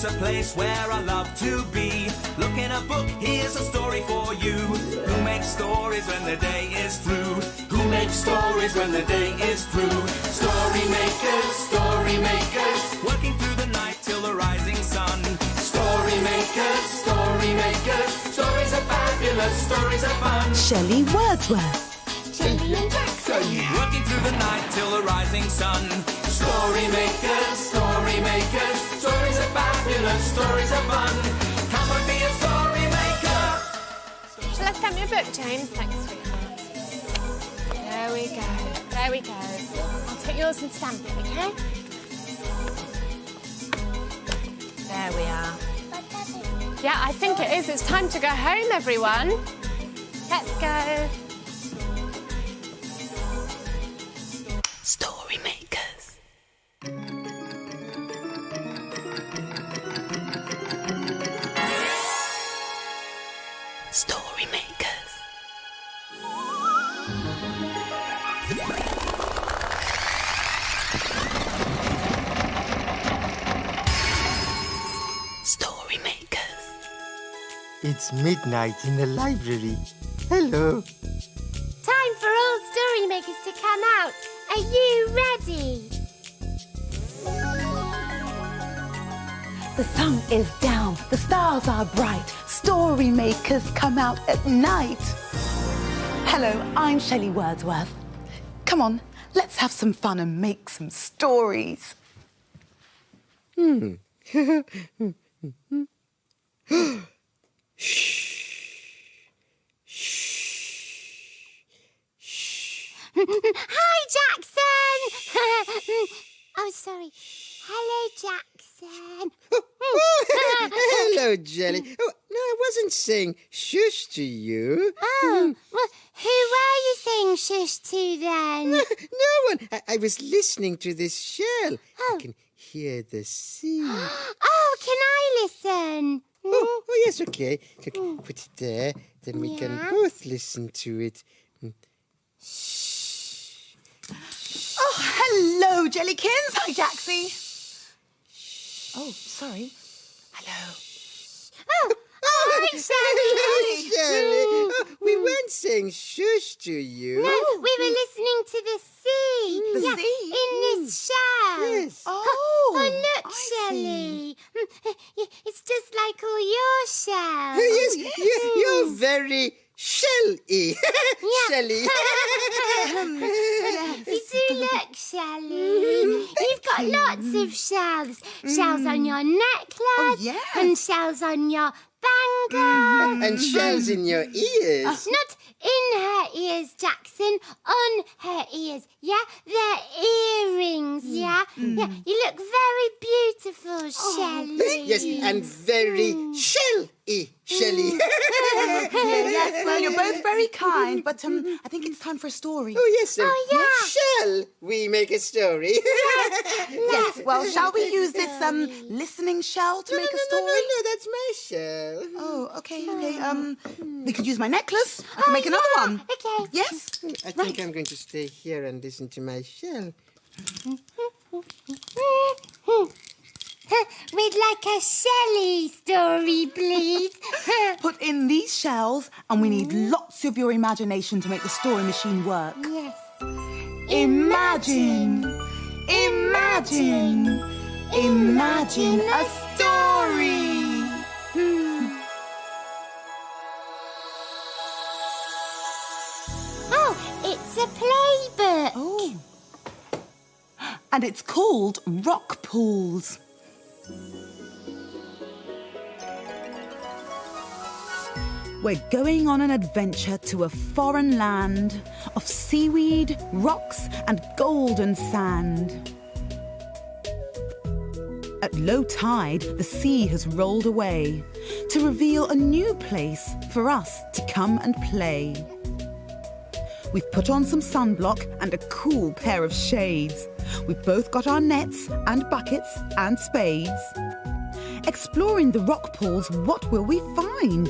a place where I love to be. Look in a book, here's a story for you. Who makes stories when the day is through? Who makes stories when the day is through? Story makers, working through the night till the rising sun. Story makers, stories are fabulous, stories are fun. Shelley Wordsworth. Shelley and Jackson. Working through the night till the rising sun. Story makers, stories are fabulous, stories are fun. Come and be a story maker. Shall I stamp your book, James? Thanks, sweetheart. There we go. I'll take yours and stamp it, okay? There we are. Yeah, I think it is. It's time to go home, everyone. Let's go. Story makers. Story makers. Story makers. It's midnight in the library. Hello. Time for all story makers to come out. Are you ready? The sun is down, the stars are bright. Story makers come out at night. Hello, I'm Shelley Wordsworth. Come on, let's have some fun and make some stories. Hi, Jackson! Oh, sorry. Hello, Jackson. Hello, Jelly. Oh, no, I wasn't saying shush to you. Oh, well, who were you saying shush to then? No one. I was listening to this shell. Oh. I can hear the sea. Oh, can I listen? Oh, yes, okay. Look, put it there. Then we can both listen to it. Oh, hello, Jellykins. Hi, Jaxie. Oh, sorry. Hello. Oh, hi, Shelley. Shelley. Oh, we weren't saying shush to you. No, we were listening to the sea. The sea? In this shell. Yes. Oh, look, I Shelley. It's just like all your shells. Yes, you're very Shelley. Shelley. You do look, Shelley. You've got lots of shells. Shells on your necklace. Oh, yes. And shells on your bangle. And shells in your ears. Not in her ears, Jackson. On her ears. Yeah? They're earrings, yeah? Yeah. You look very beautiful, Shelley. Yes, and very Shelley. Shelley. Yes, well, you're both very kind, but I think it's time for a story. Oh, yes, sir. Oh, yeah. Shall we make a story? Yes, well, shall we use this listening shell to make a story? No, that's my shell. Oh, okay. We could use my necklace. I can make another one. Okay. Yes? I think I'm going to stay here and listen to my shell. We'd like a Shelley story, please. Put in these shells, and we need lots of your imagination to make the story machine work. Yes. Imagine a story. Oh, it's a playbook. Oh. And it's called Rock Pools. We're going on an adventure to a foreign land of seaweed, rocks, and golden sand. At low tide, the sea has rolled away to reveal a new place for us to come and play. We've put on some sunblock and a cool pair of shades. We've both got our nets and buckets and spades. Exploring the rock pools, what will we find?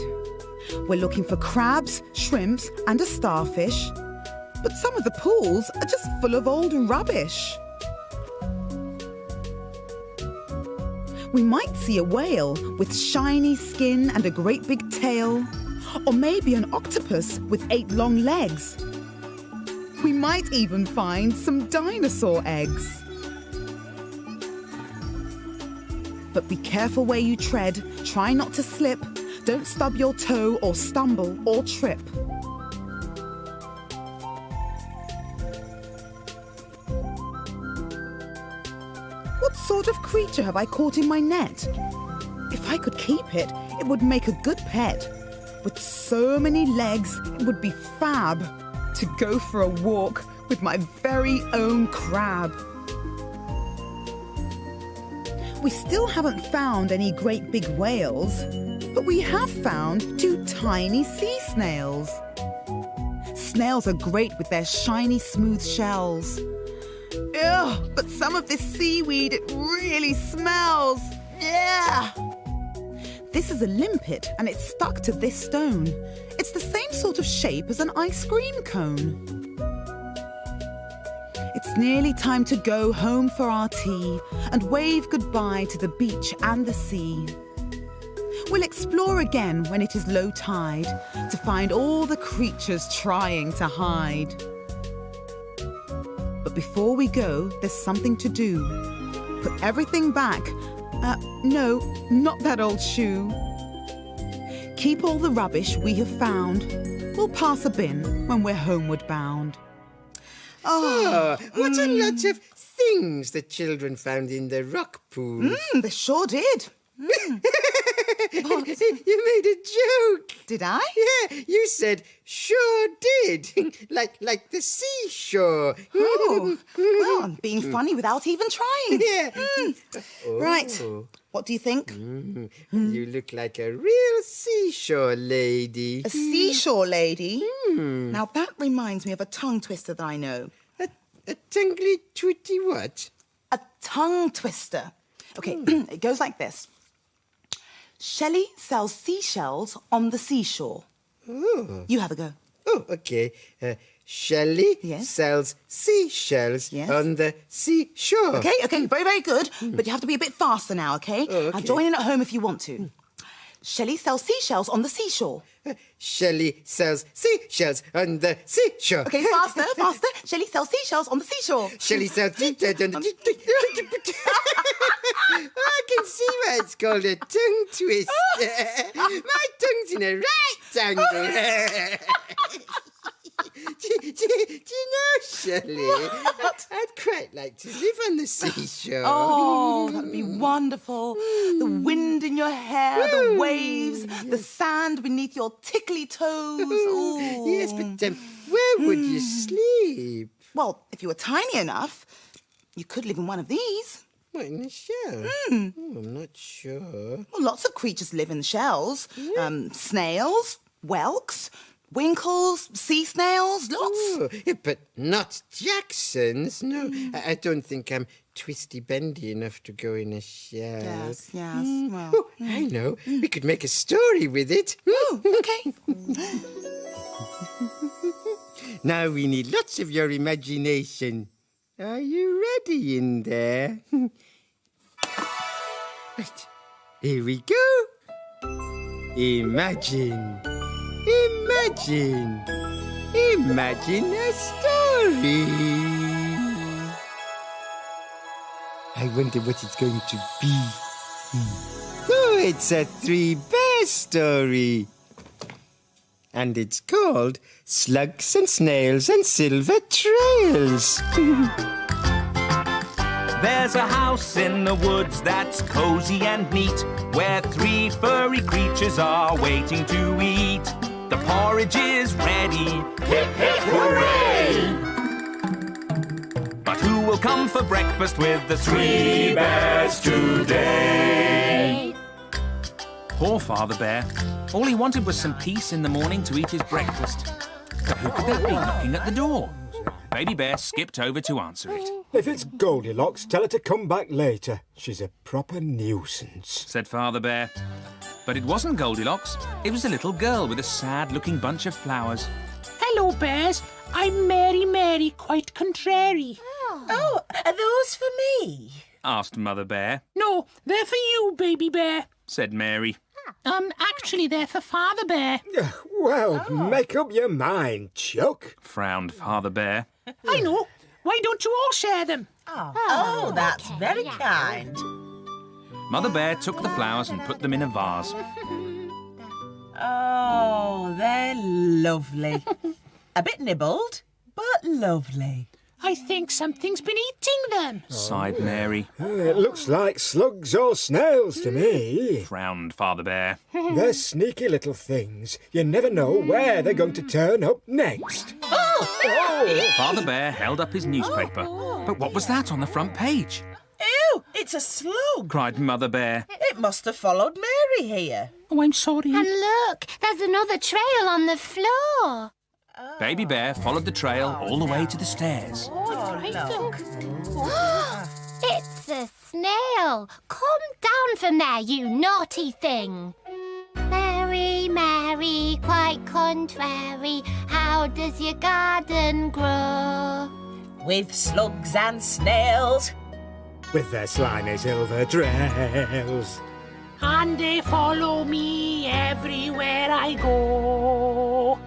We're looking for crabs, shrimps, and a starfish. But some of the pools are just full of old rubbish. We might see a whale with shiny skin and a great big tail. Or maybe an octopus with 8 long legs. We might even find some dinosaur eggs. But be careful where you tread. Try not to slip. Don't stub your toe or stumble or trip. What sort of creature have I caught in my net? If I could keep it, it would make a good pet. With so many legs, it would be fab to go for a walk with my very own crab. We still haven't found any great big whales, but we have found 2 tiny sea snails. Snails are great with their shiny, smooth shells. Ugh, but some of this seaweed, it really smells. Yeah. This is a limpet and it's stuck to this stone. It's the same sort of shape as an ice cream cone. It's nearly time to go home for our tea and wave goodbye to the beach and the sea. We'll explore again when it is low tide to find all the creatures trying to hide. But before we go, there's something to do. Put everything back. No, not that old shoe. Keep all the rubbish we have found. We'll pass a bin when we're homeward bound. Oh, what a lot of things the children found in the rock pool. They sure did. You made a joke. Did I? Yeah, you said sure did. like the seashore. Oh, well, I'm being funny without even trying. Yeah. Right, what do you think? You look like a real seashore lady. A seashore lady? Now that reminds me of a tongue twister that I know. A tingly twitty what? A tongue twister. Okay, it goes like this. Shelley sells seashells on the seashore. Oh. You have a go. Oh, okay. Shelley Yes? sells seashells Yes? on the seashore. Okay, very, very good. But you have to be a bit faster now, okay? Oh, okay. Now join in at home if you want to. Shelley sells seashells on the seashore. Shelley sells seashells on the seashore. Okay, faster, faster. Shelley sells seashells on the seashore. Shelley sells seashells on the I can see why it's called a tongue twist. My tongue's in a right angle. Do you know, Shelley, I'd quite like to live on the seashore. Oh, that'd be wonderful. The wind in your hair, the waves, the sand beneath your tickly toes. Ooh. Yes, but where would you sleep? Well, if you were tiny enough, you could live in one of these. What, in a shell? Oh, I'm not sure. Well, lots of creatures live in shells. Snails, whelks, winkles, sea snails, lots. Oh, yeah, but not Jackson's. No, I don't think I'm twisty-bendy enough to go in a shell. Yes, well. Oh, I know. We could make a story with it. Oh, okay. Now we need lots of your imagination. Are you ready in there? Right, here we go. Imagine. Imagine. Imagine a story. I wonder what it's going to be. Oh, it's a 3-bear story. And it's called Slugs and Snails and Silver Trails. There's a house in the woods that's cozy and neat, where 3 furry creatures are waiting to eat. The porridge is ready. Hip, hip, hooray! But who will come for breakfast with the 3 bears today? Poor Father Bear. All he wanted was some peace in the morning to eat his breakfast. But who could that be knocking at the door? Baby Bear skipped over to answer it. If it's Goldilocks, tell her to come back later. She's a proper nuisance, Said Father Bear. But it wasn't Goldilocks. It was a little girl with a sad-looking bunch of flowers. Hello, Bears. I'm Mary, quite contrary. Oh, are those for me? asked Mother Bear. No, they're for you, Baby Bear. Said Mary. Actually, they're for Father Bear. Well, make up your mind, Chuck. Frowned Father Bear. I know. Why don't you all share them? Oh, that's very kind. Mother Bear took the flowers and put them in a vase. Oh, they're lovely. A bit nibbled, but lovely. I think something's been eating them. Sighed Mary. It looks like slugs or snails to me. Frowned Father Bear. They're sneaky little things. You never know where they're going to turn up next. Father Bear held up his newspaper. But what was that on the front page? Ew, it's a slug. Cried Mother Bear. It must have followed Mary here. Oh, I'm sorry. And look, there's another trail on the floor. Baby Bear followed the trail all the way to the stairs. Look. It's a snail. Come down from there, you naughty thing. Mary, Mary, quite contrary, how does your garden grow? With slugs and snails. With their slimy silver trails. And they follow me everywhere I go.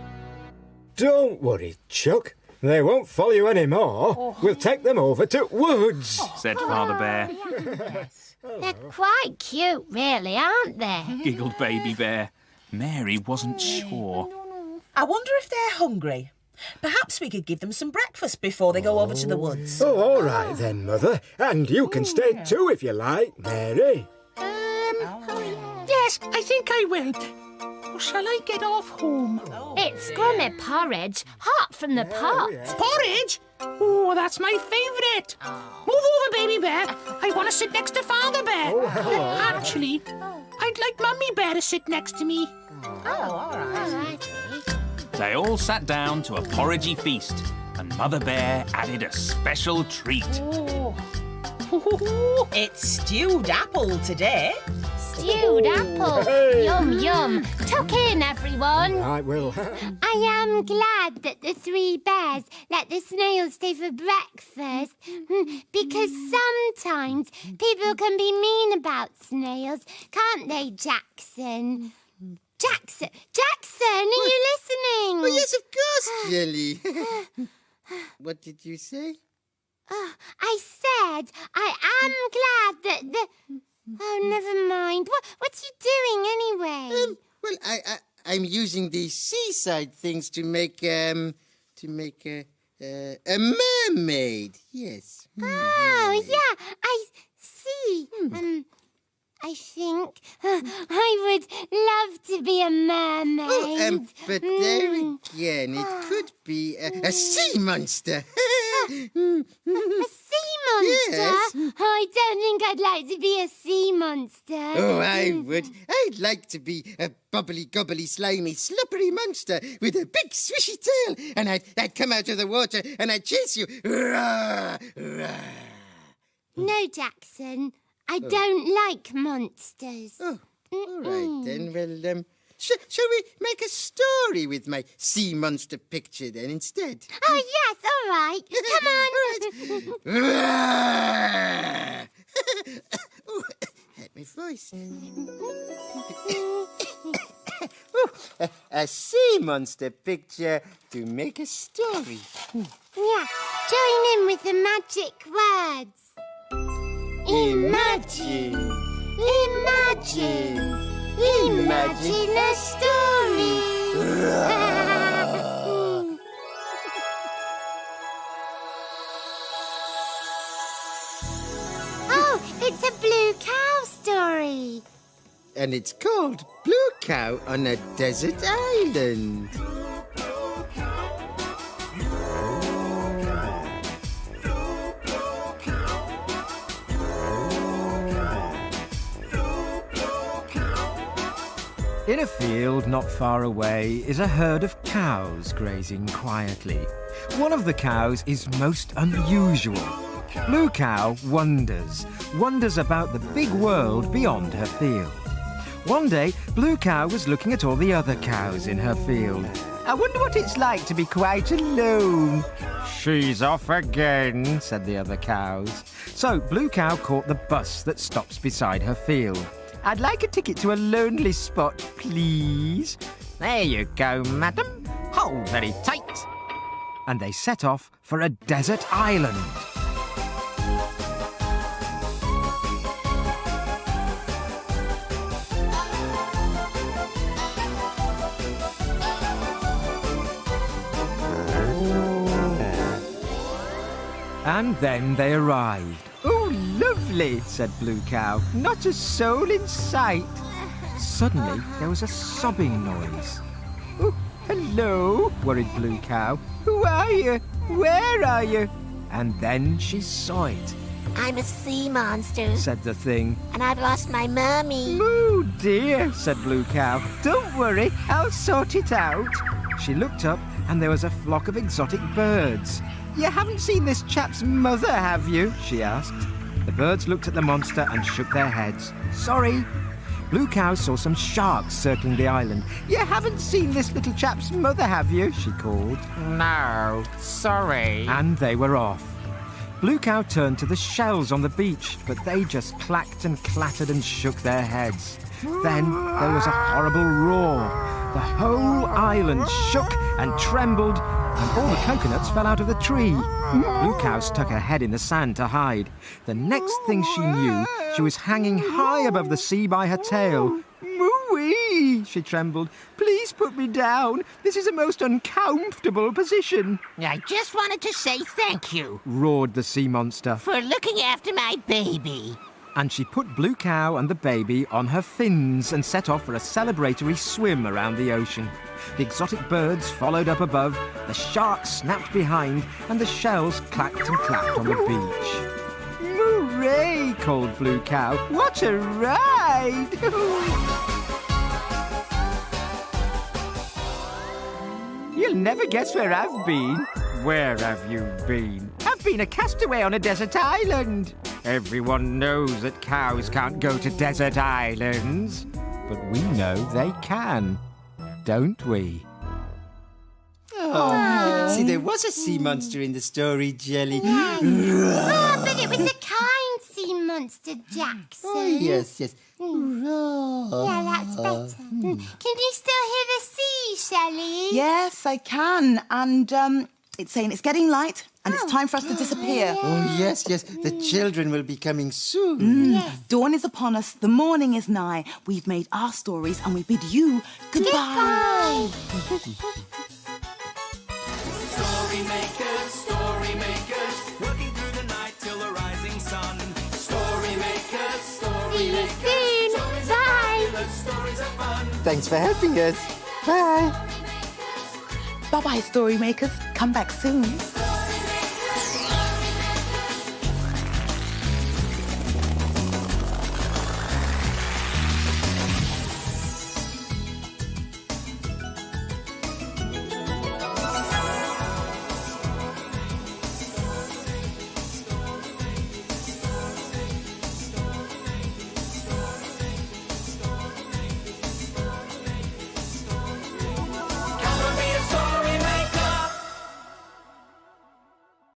Don't worry, Chuck. They won't follow you anymore. We'll take them over to Woods. Said Father Bear. They're quite cute, really, aren't they? Giggled Baby Bear. Mary wasn't sure. I wonder if they're hungry. Perhaps we could give them some breakfast before they go over to the woods. Oh, all right then, Mother. And you can stay too if you like, Mary. Yes, I think I will. Or shall I get off home? It's scrummy porridge, hot from the pot. Porridge? Oh, that's my favourite. Move over, Baby Bear. I want to sit next to Father Bear. Actually, I'd like Mummy Bear to sit next to me. They all sat down to a porridgey feast, and Mother Bear added a special treat. It's stewed apple today. Stewed apple. Hey. Yum, yum. Tuck in, everyone. I will. I am glad that the three bears let the snails stay for breakfast, because sometimes people can be mean about snails, can't they, Jackson? Jackson, are you listening? Oh, yes, of course, Shelley. What did you say? I said I am glad that the... Oh, never mind. What are you doing anyway? Well, I'm using these seaside things to make a mermaid. Yes. Oh, yeah, I see. I think I would love to be a mermaid. But there again, it could be a sea monster. A sea monster? Yes. I don't think I'd like to be a sea monster. Oh, I would. I'd like to be a bubbly, gobbly, slimy, slippery monster with a big swishy tail, and I'd come out of the water and I'd chase you. Rah, rah. No, Jackson. I don't like monsters. Oh, all right then. Well, shall we make a story with my sea monster picture then instead? Oh, yes, all right. Come on. Rah! Oh, hurt my voice. A sea monster picture to make a story. Yeah, join in with the magic words. Imagine, imagine a story. Oh, it's a blue cow story. And it's called Blue Cow on a Desert Island. In a field not far away is a herd of cows grazing quietly. One of the cows is most unusual. Blue Cow wonders about the big world beyond her field. One day, Blue Cow was looking at all the other cows in her field. I wonder what it's like to be quite alone. She's off again, said the other cows. So Blue Cow caught the bus that stops beside her field. I'd like a ticket to a lonely spot, please. There you go, madam. Hold very tight. And they set off for a desert island. And then they arrived. Oh, lovely, said Blue Cow. Not a soul in sight. Suddenly, there was a sobbing noise. Oh, hello, worried Blue Cow. Who are you? Where are you? And then she saw it. I'm a sea monster, said the thing. And I've lost my mummy. Oh, dear, said Blue Cow. Don't worry, I'll sort it out. She looked up, and there was a flock of exotic birds. You haven't seen this chap's mother, have you? She asked. The birds looked at the monster and shook their heads. Sorry. Blue Cow saw some sharks circling the island. You haven't seen this little chap's mother, have you? She called. No, sorry. And they were off. Blue Cow turned to the shells on the beach, but they just clacked and clattered and shook their heads. Then there was a horrible roar. The whole island shook and trembled, and all the coconuts fell out of the tree. Blue Cow stuck her head in the sand to hide. The next thing she knew, she was hanging high above the sea by her tail. Moo-wee, she trembled. Please put me down. This is a most uncomfortable position. I just wanted to say thank you, roared the sea monster, for looking after my baby. And she put Blue Cow and the baby on her fins and set off for a celebratory swim around the ocean. The exotic birds followed up above, the sharks snapped behind, and the shells clacked and clapped on the beach. Hooray, called Blue Cow. What a ride! You'll never guess where I've been. Where have you been? I've been a castaway on a desert island. Everyone knows that cows can't go to desert islands. But we know they can, don't we? Oh, see, there was a sea monster in the story, Jelly. Oh, but it was a kind sea monster, Jackson. Oh, yes. Yeah, that's better. Can you still hear the sea, Shelley? Yes, I can. And it's saying it's getting light and it's time for us to disappear. Oh, yes. The children will be coming soon. Yes. Dawn is upon us. The morning is nigh. We've made our stories and we bid you goodbye. Story makers, working through the night till the rising sun. Story makers, See you soon. Bye. stories are fun. Thanks for helping us. Bye. Bye-bye, story makers. Come back soon.